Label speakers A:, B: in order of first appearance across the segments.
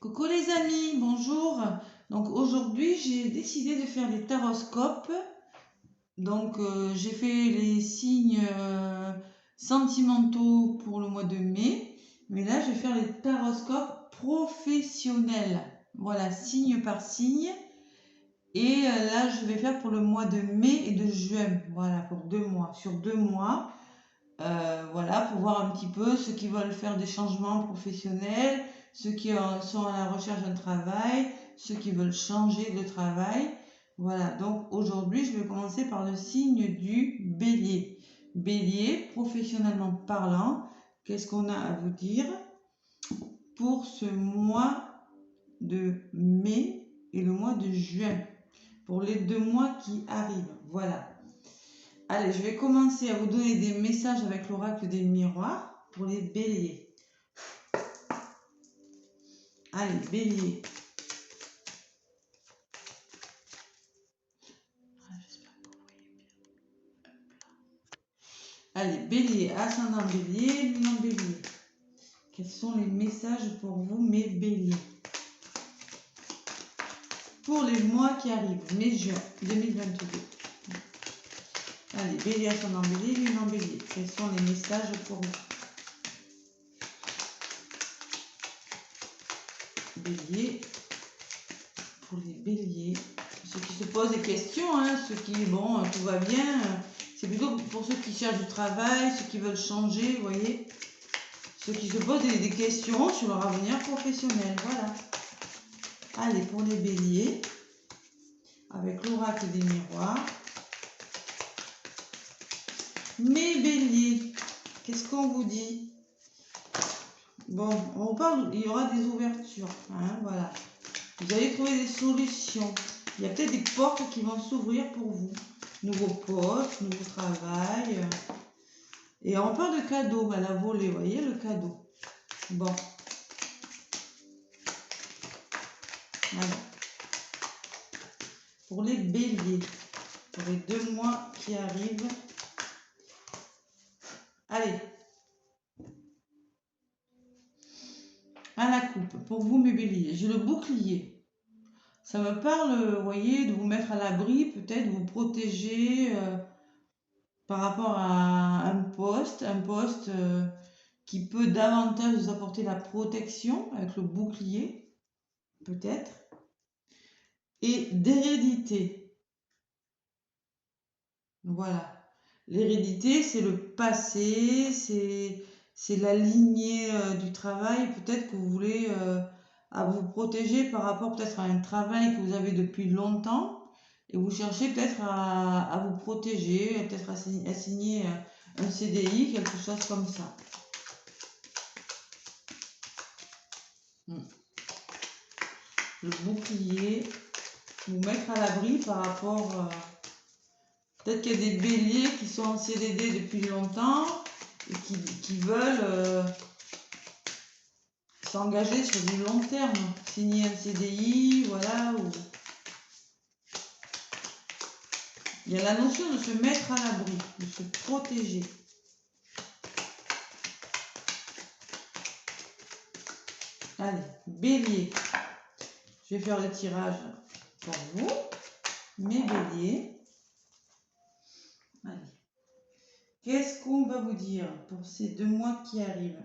A: Coucou les amis, bonjour. Donc aujourd'hui j'ai décidé de faire les taroscopes. Donc j'ai fait les signes sentimentaux pour le mois de mai. Mais là je vais faire les taroscopes professionnels. Voilà, signe par signe. Et là je vais faire pour le mois de mai et de juin. Voilà, pour 2 mois. Sur 2 mois. Voilà, pour voir un petit peu ceux qui veulent faire des changements professionnels, ceux qui sont à la recherche d'un travail, ceux qui veulent changer de travail. Voilà, donc aujourd'hui, je vais commencer par le signe du bélier. Bélier, professionnellement parlant, qu'est-ce qu'on a à vous dire pour ce mois de mai et le mois de juin, pour les 2 mois qui arrivent. Voilà. Allez, je vais commencer à vous donner des messages avec l'oracle des miroirs pour les béliers. Allez, bélier. Allez, bélier, ascendant bélier, lumière bélier. Quels sont les messages pour vous, mes béliers? Pour les mois qui arrivent, mai-juin 2022. Allez, bélier, ascendant bélier, lumière bélier. Quels sont les messages pour vous? Bélier, pour les béliers. Ceux qui se posent des questions, hein, ceux qui, bon, tout va bien. C'est plutôt pour ceux qui cherchent du travail, ceux qui veulent changer, vous voyez. Ceux qui se posent des questions sur leur avenir professionnel, voilà. Allez, pour les béliers, avec l'oracle des miroirs. Mes béliers, qu'est-ce qu'on vous dit? Bon, on parle, il y aura des ouvertures, hein, voilà. Vous allez trouver des solutions. Il y a peut-être des portes qui vont s'ouvrir pour vous. Nouveau poste, nouveau travail. Et on parle de cadeau à la volée, vous voyez le cadeau. Bon. Voilà. Pour les béliers, pour les 2 mois qui arrivent. Allez. À la coupe, pour vous mes béliers, j'ai le bouclier. Ça me parle, vous voyez, de vous mettre à l'abri, peut-être vous protéger par rapport à un poste qui peut davantage vous apporter la protection avec le bouclier, peut-être, et d'hérédité. Voilà. L'hérédité, c'est le passé, c'est la lignée du travail. Peut-être que vous voulez à vous protéger par rapport peut-être à un travail que vous avez depuis longtemps et vous cherchez peut-être à vous protéger, peut-être à signer un CDI, quelque chose comme ça. Le bouclier, vous mettre à l'abri par rapport... peut-être qu'il y a des béliers qui sont en CDD depuis longtemps et qui veulent s'engager sur du long terme, signer un CDI, voilà. Il y a la notion de se mettre à l'abri, de se protéger. Allez, bélier. Je vais faire le tirage pour vous, mes béliers. Allez. Qu'est-ce qu'on va vous dire pour ces 2 mois qui arrivent?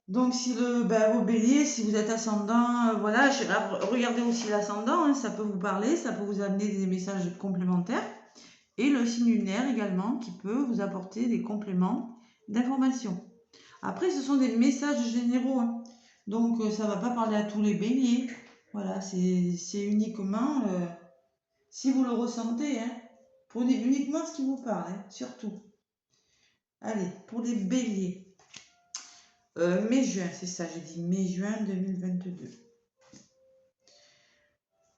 A: Donc, si vos béliers, si vous êtes ascendant, voilà, regardez aussi l'ascendant, hein, ça peut vous parler, ça peut vous amener des messages complémentaires. Et le signe lunaire également, qui peut vous apporter des compléments d'information. Après, ce sont des messages généraux, hein. Donc ça ne va pas parler à tous les béliers. Voilà, c'est uniquement, si vous le ressentez, hein, prenez uniquement ce qui vous parle, hein, surtout. Allez, pour les béliers. Mai-juin, c'est ça, j'ai dit mai-juin 2022.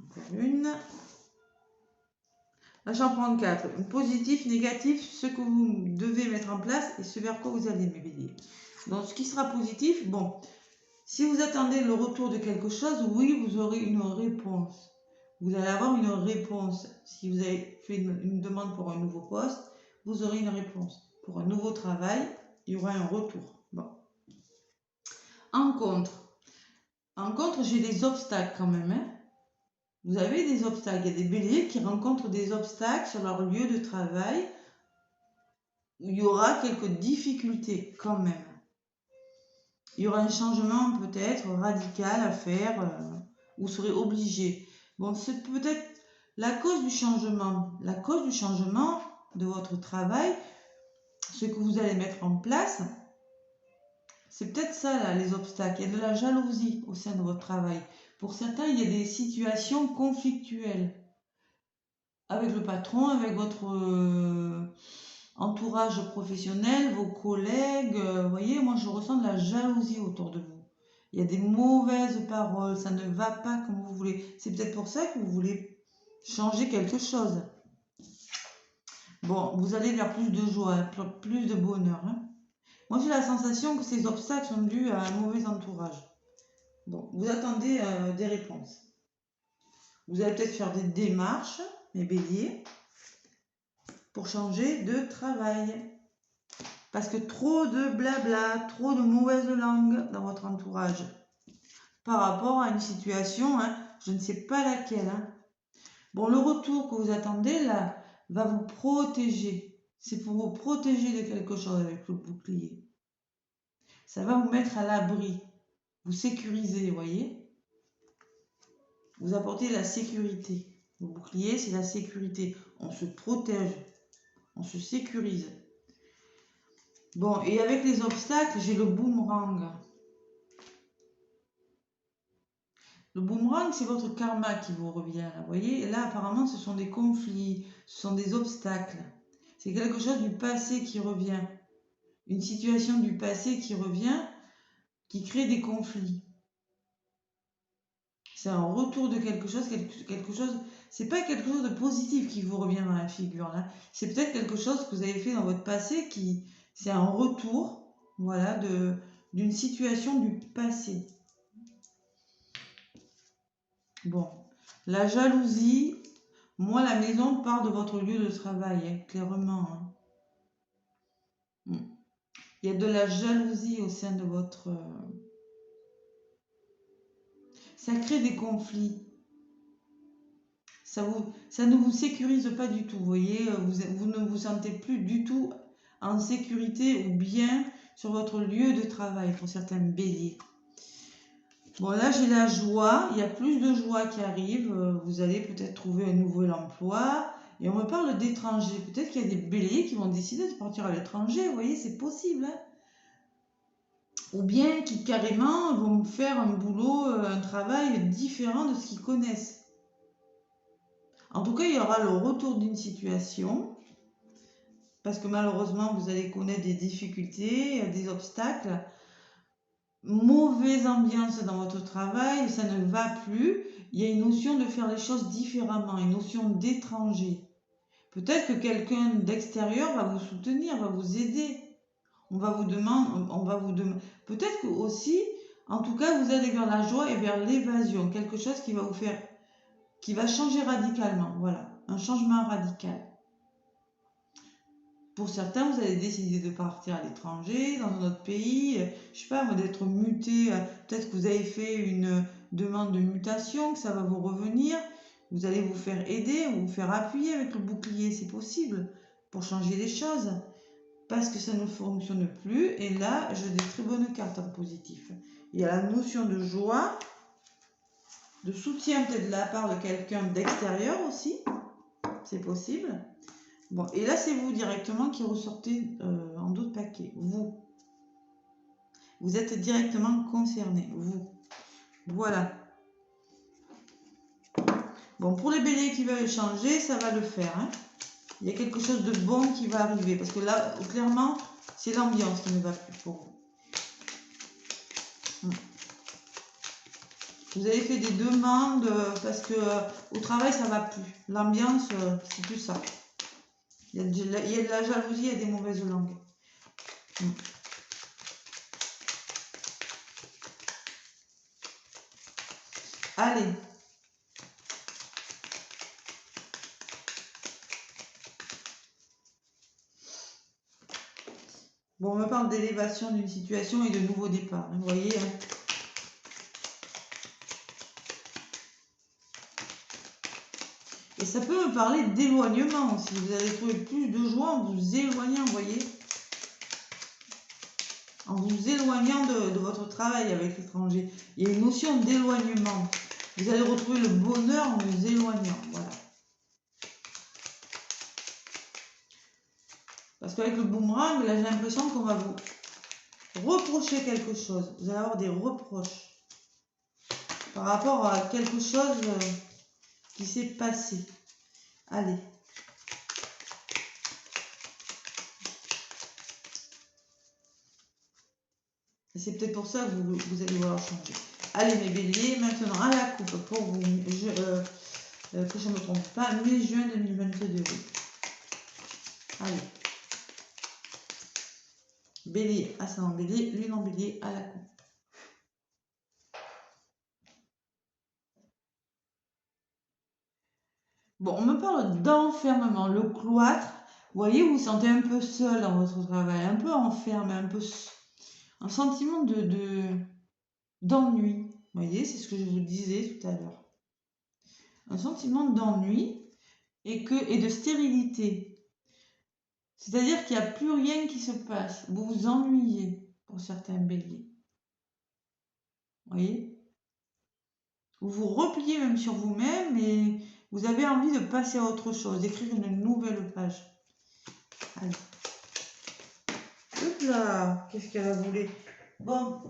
A: Encore une. Là, j'en prends 4. Positif, négatif, ce que vous devez mettre en place et ce vers quoi vous allez, mes béliers. Donc, ce qui sera positif, bon, si vous attendez le retour de quelque chose, oui, vous aurez une réponse. Vous allez avoir une réponse. Si vous avez fait une demande pour un nouveau poste, vous aurez une réponse. Pour un nouveau travail, Il y aura un retour. Bon. En contre, j'ai des obstacles quand même. Hein. Vous avez des obstacles. Il y a des béliers qui rencontrent des obstacles sur leur lieu de travail où il y aura quelques difficultés quand même. Il y aura un changement peut-être radical à faire. Vous serez obligé. Bon, c'est peut-être la cause du changement. La cause du changement de votre travail, ce que vous allez mettre en place, c'est peut-être ça, là, les obstacles. Il y a de la jalousie au sein de votre travail. Pour certains, il y a des situations conflictuelles avec le patron, avec votre entourage professionnel, vos collègues. Vous voyez, moi, je ressens de la jalousie autour de vous. Il y a des mauvaises paroles, ça ne va pas comme vous voulez. C'est peut-être pour ça que vous voulez changer quelque chose. Bon, vous allez vers plus de joie, plus de bonheur. Hein. Moi, j'ai la sensation que ces obstacles sont dus à un mauvais entourage. Bon, vous attendez des réponses. Vous allez peut-être faire des démarches, mes béliers, pour changer de travail. Parce que trop de blabla, trop de mauvaises langues dans votre entourage. Par rapport à une situation, hein, je ne sais pas laquelle. Hein. Bon, le retour que vous attendez, là, va vous protéger. C'est pour vous protéger de quelque chose avec le bouclier. Ça va vous mettre à l'abri. Vous sécuriser, vous voyez. Vous apportez la sécurité. Le bouclier, c'est la sécurité. On se protège. On se sécurise. Bon, et avec les obstacles, j'ai le boomerang. Le boomerang, c'est votre karma qui vous revient, là, vous voyez. Et là, apparemment, ce sont des conflits, ce sont des obstacles. C'est quelque chose du passé qui revient. Une situation du passé qui revient, qui crée des conflits. C'est un retour de quelque chose, c'est pas quelque chose de positif qui vous revient dans la figure, là. C'est peut-être quelque chose que vous avez fait dans votre passé c'est un retour, voilà, d'une situation du passé. Bon, la jalousie, moi, la maison part de votre lieu de travail, hein, clairement. Hein. Il y a de la jalousie au sein de votre... Ça crée des conflits. Ça ne vous sécurise pas du tout, vous voyez. Vous ne vous sentez plus du tout en sécurité ou bien sur votre lieu de travail pour certains béliers. Bon, là, j'ai la joie. Il y a plus de joie qui arrive. Vous allez peut-être trouver un nouvel emploi. Et on me parle d'étrangers. Peut-être qu'il y a des béliers qui vont décider de partir à l'étranger. Vous voyez, c'est possible. Hein. Ou bien qui carrément vont faire un boulot, un travail différent de ce qu'ils connaissent. En tout cas, il y aura le retour d'une situation. Parce que malheureusement, vous allez connaître des difficultés, des obstacles. Mauvaise ambiance dans votre travail, ça ne va plus. Il y a une notion de faire les choses différemment, une notion d'étranger. Peut-être que quelqu'un d'extérieur va vous soutenir, va vous aider. On va vous demander, peut-être que aussi, en tout cas, vous allez vers la joie et vers l'évasion, quelque chose qui va vous faire, qui va changer radicalement. Voilà, un changement radical. Pour certains, vous allez décider de partir à l'étranger, dans un autre pays, je sais pas, d'être muté, peut-être que vous avez fait une demande de mutation, que ça va vous revenir, vous allez vous faire aider, vous faire appuyer avec le bouclier, c'est possible, pour changer les choses, parce que ça ne fonctionne plus, et là, j'ai des très bonnes cartes en positif. Il y a la notion de joie, de soutien peut-être de la part de quelqu'un d'extérieur aussi, c'est possible. Bon, et là, c'est vous directement qui ressortez en d'autres paquets. Vous. Vous êtes directement concerné. Vous. Voilà. Bon, pour les béliers qui veulent changer, ça va le faire. Hein. Il y a quelque chose de bon qui va arriver. Parce que là, clairement, c'est l'ambiance qui ne va plus pour vous. Vous avez fait des demandes parce que au travail, ça ne va plus. L'ambiance, c'est plus ça. Il y a de la jalousie, il y a des mauvaises langues. Allez. Bon, on me parle parle d'élévation d'une situation et de nouveau départ. Vous voyez, hein. Et ça peut me parler d'éloignement aussi. Vous allez trouver plus de joie en vous éloignant, vous voyez. En vous éloignant de votre travail avec l'étranger. Il y a une notion d'éloignement. Vous allez retrouver le bonheur en vous éloignant. Voilà. Parce qu'avec le boomerang, là, j'ai l'impression qu'on va vous reprocher quelque chose. Vous allez avoir des reproches par rapport à quelque chose qui s'est passé. Allez. Et c'est peut-être pour ça que vous allez vouloir changer. Allez mes béliers, maintenant à la coupe pour vous, que je ne me trompe pas, mai-juin 2022. Allez. Bélier, ascendant bélier, lune en bélier, à la coupe. Bon, on me parle d'enfermement, le cloître. Vous voyez, vous vous sentez un peu seul dans votre travail, un peu enfermé, un peu un sentiment d'ennui. Vous voyez, c'est ce que je vous disais tout à l'heure. Un sentiment d'ennui et de stérilité. C'est-à-dire qu'il n'y a plus rien qui se passe. Vous vous ennuyez pour certains béliers. Vous voyez? Vous vous repliez même sur vous-même et vous avez envie de passer à autre chose, d'écrire une nouvelle page. Allez. Hop là, qu'est-ce qu'elle a voulu? Bon,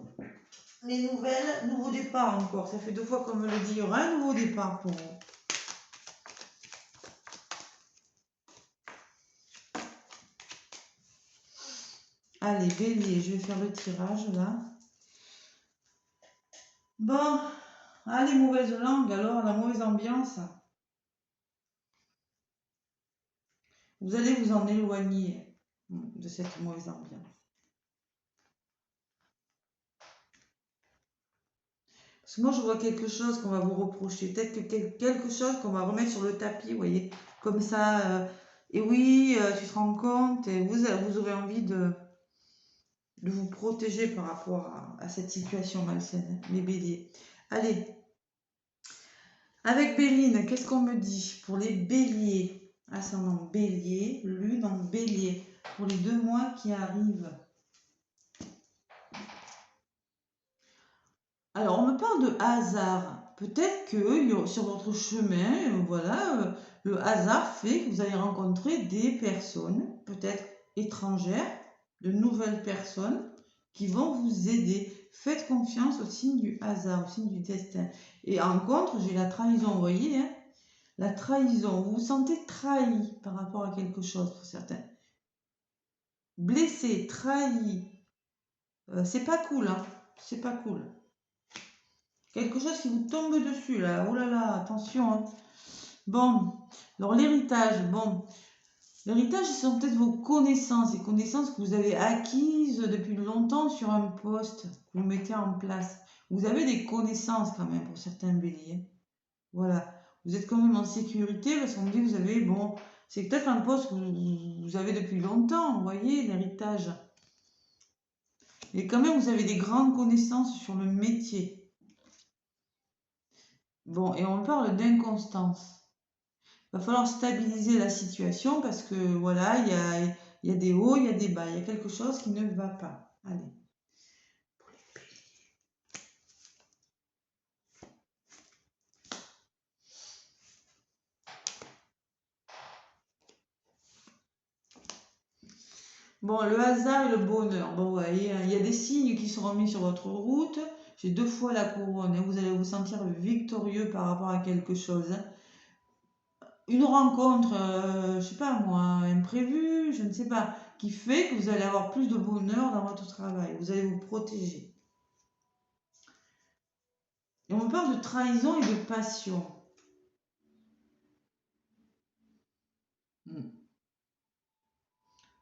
A: les nouvelles, nouveau départ encore. Ça fait 2 fois qu'on me le dit, il y aura un nouveau départ pour vous. Allez, bélier, je vais faire le tirage là. Bon, allez, mauvaise langue, alors la mauvaise ambiance. Vous allez vous en éloigner de cette mauvaise ambiance. Parce que moi, je vois quelque chose qu'on va vous reprocher. Peut-être que quelque chose qu'on va remettre sur le tapis, vous voyez. Comme ça. Et oui, tu te rends compte. Et vous aurez envie de vous protéger par rapport à cette situation malsaine, les béliers. Allez. Avec Béline, qu'est-ce qu'on me dit pour les béliers? Ascendant bélier, lune en bélier. Pour les 2 mois qui arrivent. Alors, on me parle de hasard. Peut-être que sur votre chemin, voilà, le hasard fait que vous allez rencontrer des personnes, peut-être étrangères, de nouvelles personnes qui vont vous aider. Faites confiance au signe du hasard, au signe du destin. Et en contre, j'ai la trahison, vous voyez, hein, la trahison. Vous vous sentez trahi par rapport à quelque chose pour certains. Blessé, trahi. C'est pas cool, hein. C'est pas cool. Quelque chose qui vous tombe dessus, là. Oh là là, attention, hein. Bon, alors l'héritage, bon. L'héritage, ce sont peut-être vos connaissances, les connaissances que vous avez acquises depuis longtemps sur un poste que vous mettez en place. Vous avez des connaissances quand même pour certains béliers. Voilà. Vous êtes quand même en sécurité parce qu'on me dit que vous avez, bon, c'est peut-être un poste que vous avez depuis longtemps, vous voyez, l'héritage. Et quand même, vous avez des grandes connaissances sur le métier. Bon, et on parle d'inconstance. Il va falloir stabiliser la situation parce que voilà, il y a des hauts, il y a des bas, il y a quelque chose qui ne va pas. Allez. Bon, le hasard et le bonheur. Bon, vous voyez, il y a des signes qui seront mis sur votre route. J'ai 2 fois la couronne. Vous allez vous sentir victorieux par rapport à quelque chose. Une rencontre, je sais pas moi, imprévue, je ne sais pas, qui fait que vous allez avoir plus de bonheur dans votre travail. Vous allez vous protéger. Et on parle de trahison et de passion.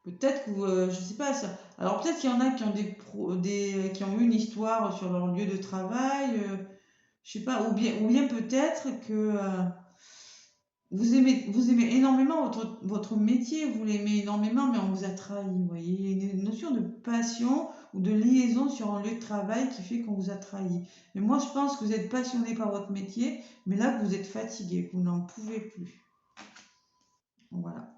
A: Peut-être que, je sais pas ça. Alors peut-être qu'il y en a qui ont qui ont eu une histoire sur leur lieu de travail, je sais pas, ou bien peut-être que vous aimez énormément votre métier, vous l'aimez énormément, mais on vous a trahi, vous voyez. Il y a une notion de passion ou de liaison sur un lieu de travail qui fait qu'on vous a trahi. Mais moi, je pense que vous êtes passionné par votre métier, mais là, vous êtes fatigué, vous n'en pouvez plus. Voilà.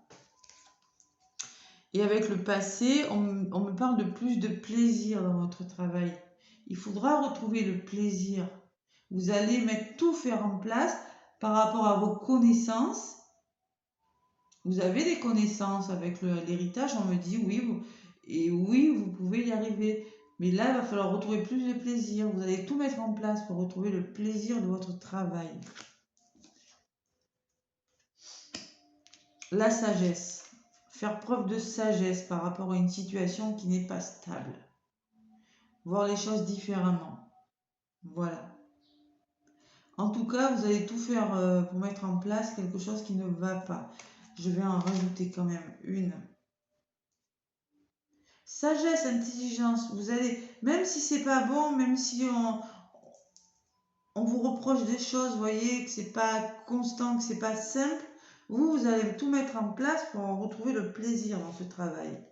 A: Et avec le passé, on me parle de plus de plaisir dans votre travail. Il faudra retrouver le plaisir. Vous allez tout faire en place par rapport à vos connaissances. Vous avez des connaissances avec l'héritage, on me dit oui, et oui, vous pouvez y arriver. Mais là, il va falloir retrouver plus de plaisir. Vous allez tout mettre en place pour retrouver le plaisir de votre travail. La sagesse. Faire preuve de sagesse par rapport à une situation qui n'est pas stable. Voir les choses différemment. Voilà. En tout cas, vous allez tout faire pour mettre en place quelque chose qui ne va pas. Je vais en rajouter quand même une. Sagesse, intelligence, vous allez, même si c'est pas bon, même si on vous reproche des choses, vous voyez, que c'est pas constant, que c'est pas simple, vous allez tout mettre en place pour retrouver le plaisir dans ce travail.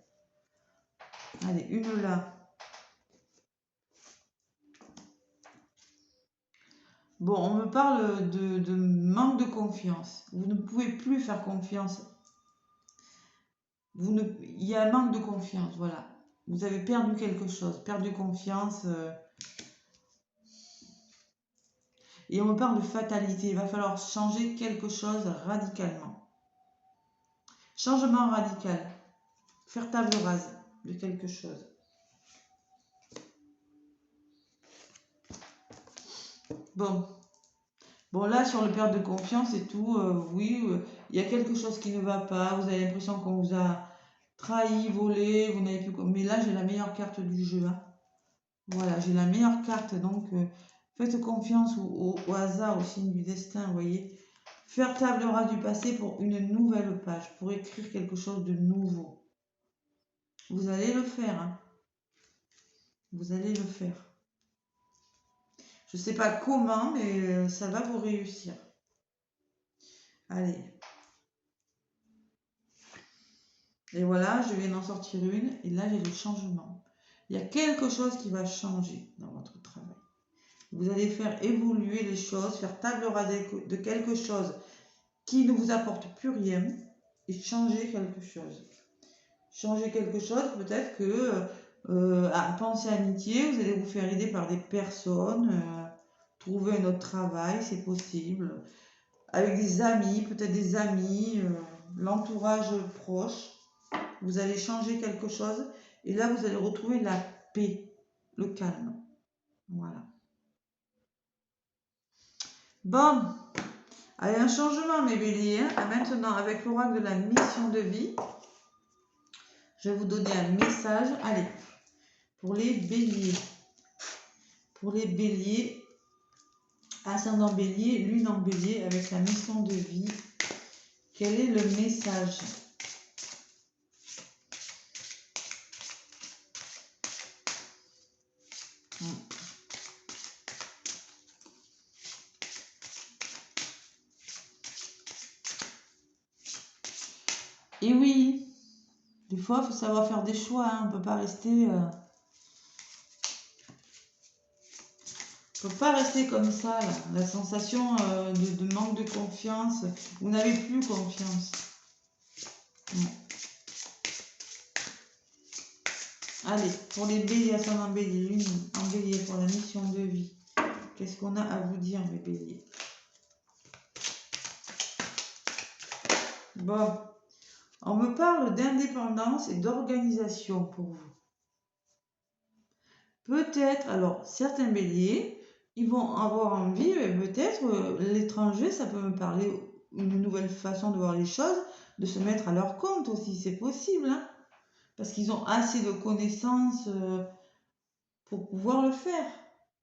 A: Allez, une là. Bon, on me parle de manque de confiance. Vous ne pouvez plus faire confiance. Il y a un manque de confiance, voilà. Vous avez perdu quelque chose, perdu confiance. Et on me parle de fatalité. Il va falloir changer quelque chose radicalement. Changement radical. Faire table rase de quelque chose. Bon. Bon, là, sur le perte de confiance et tout, oui, il y a quelque chose qui ne va pas. Vous avez l'impression qu'on vous a trahi, volé, vous n'avez plus... Mais là, j'ai la meilleure carte du jeu. Hein. Voilà, j'ai la meilleure carte. Donc, faites confiance au hasard, au signe du destin, vous voyez. Faire table rase du passé pour une nouvelle page, pour écrire quelque chose de nouveau. Vous allez le faire. Hein. Vous allez le faire. Je ne sais pas comment, mais ça va vous réussir. Allez. Et voilà, je viens d'en sortir une. Et là, j'ai le changement. Il y a quelque chose qui va changer dans votre travail. Vous allez faire évoluer les choses, faire table rase de quelque chose qui ne vous apporte plus rien et changer quelque chose. Changer quelque chose, peut-être que à penser amitié, vous allez vous faire aider par des personnes, trouver un autre travail, c'est possible, avec des amis, peut-être des amis, l'entourage proche. Vous allez changer quelque chose et là, vous allez retrouver la paix, le calme. Voilà. Bon, allez, un changement, mes béliers. Hein. Maintenant, avec l'oracle de la mission de vie, je vais vous donner un message. Allez, pour les béliers. Pour les béliers, ascendant bélier, lune en bélier, avec la mission de vie, quel est le message ? Et oui, des fois, il faut savoir faire des choix. Hein. On ne peut pas rester... faut pas rester comme ça, là. La sensation de manque de confiance. Vous n'avez plus confiance. Non. Allez, pour les béliers, ascendant bélier, lune en bélier, pour la mission de vie. Qu'est-ce qu'on a à vous dire, mes béliers? Bon, on me parle d'indépendance et d'organisation pour vous. Peut-être, alors, certains béliers, ils vont avoir envie, mais peut-être l'étranger, ça peut me parler une nouvelle façon de voir les choses, de se mettre à leur compte aussi, c'est possible, hein, parce qu'ils ont assez de connaissances pour pouvoir le faire,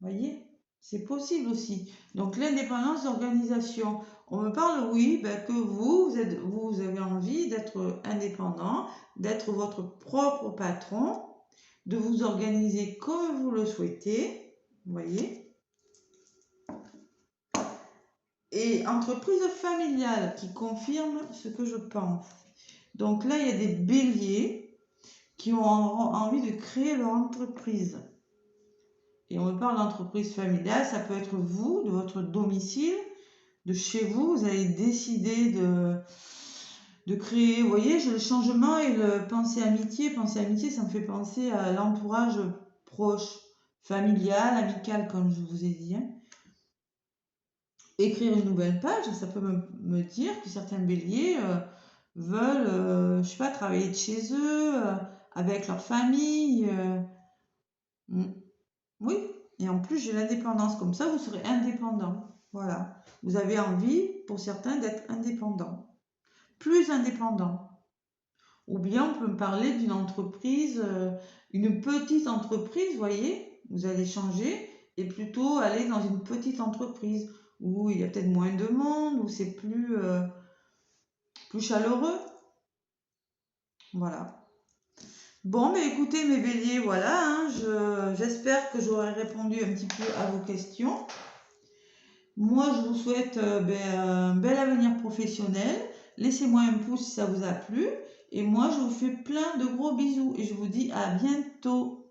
A: voyez, c'est possible aussi. Donc l'indépendance d'organisation, on me parle, oui, que vous avez envie d'être indépendant, d'être votre propre patron, de vous organiser comme vous le souhaitez, vous voyez. et entreprise familiale qui confirme ce que je pense. Donc là, il y a des béliers qui ont envie de créer leur entreprise. Et on me parle d'entreprise familiale, ça peut être vous, de votre domicile, de chez vous, vous allez décider de créer, vous voyez, j'ai le changement et le penser amitié. Penser amitié, ça me fait penser à l'entourage proche, familial, amical, comme je vous ai dit. Hein. Écrire une nouvelle page, ça peut me dire que certains béliers veulent, je sais pas, travailler de chez eux, avec leur famille. Oui, et en plus j'ai l'indépendance, comme ça vous serez indépendant. Voilà, vous avez envie, pour certains, d'être indépendant, plus indépendant. Ou bien on peut me parler d'une entreprise, une petite entreprise, voyez, vous allez changer et plutôt aller dans une petite entreprise où il y a peut-être moins de monde, où c'est plus chaleureux. Voilà. Bon, mais écoutez mes béliers, voilà, hein, j'espère que j'aurai répondu un petit peu à vos questions. Moi, je vous souhaite un bel avenir professionnel. Laissez-moi un pouce si ça vous a plu. Et moi, je vous fais plein de gros bisous et je vous dis à bientôt.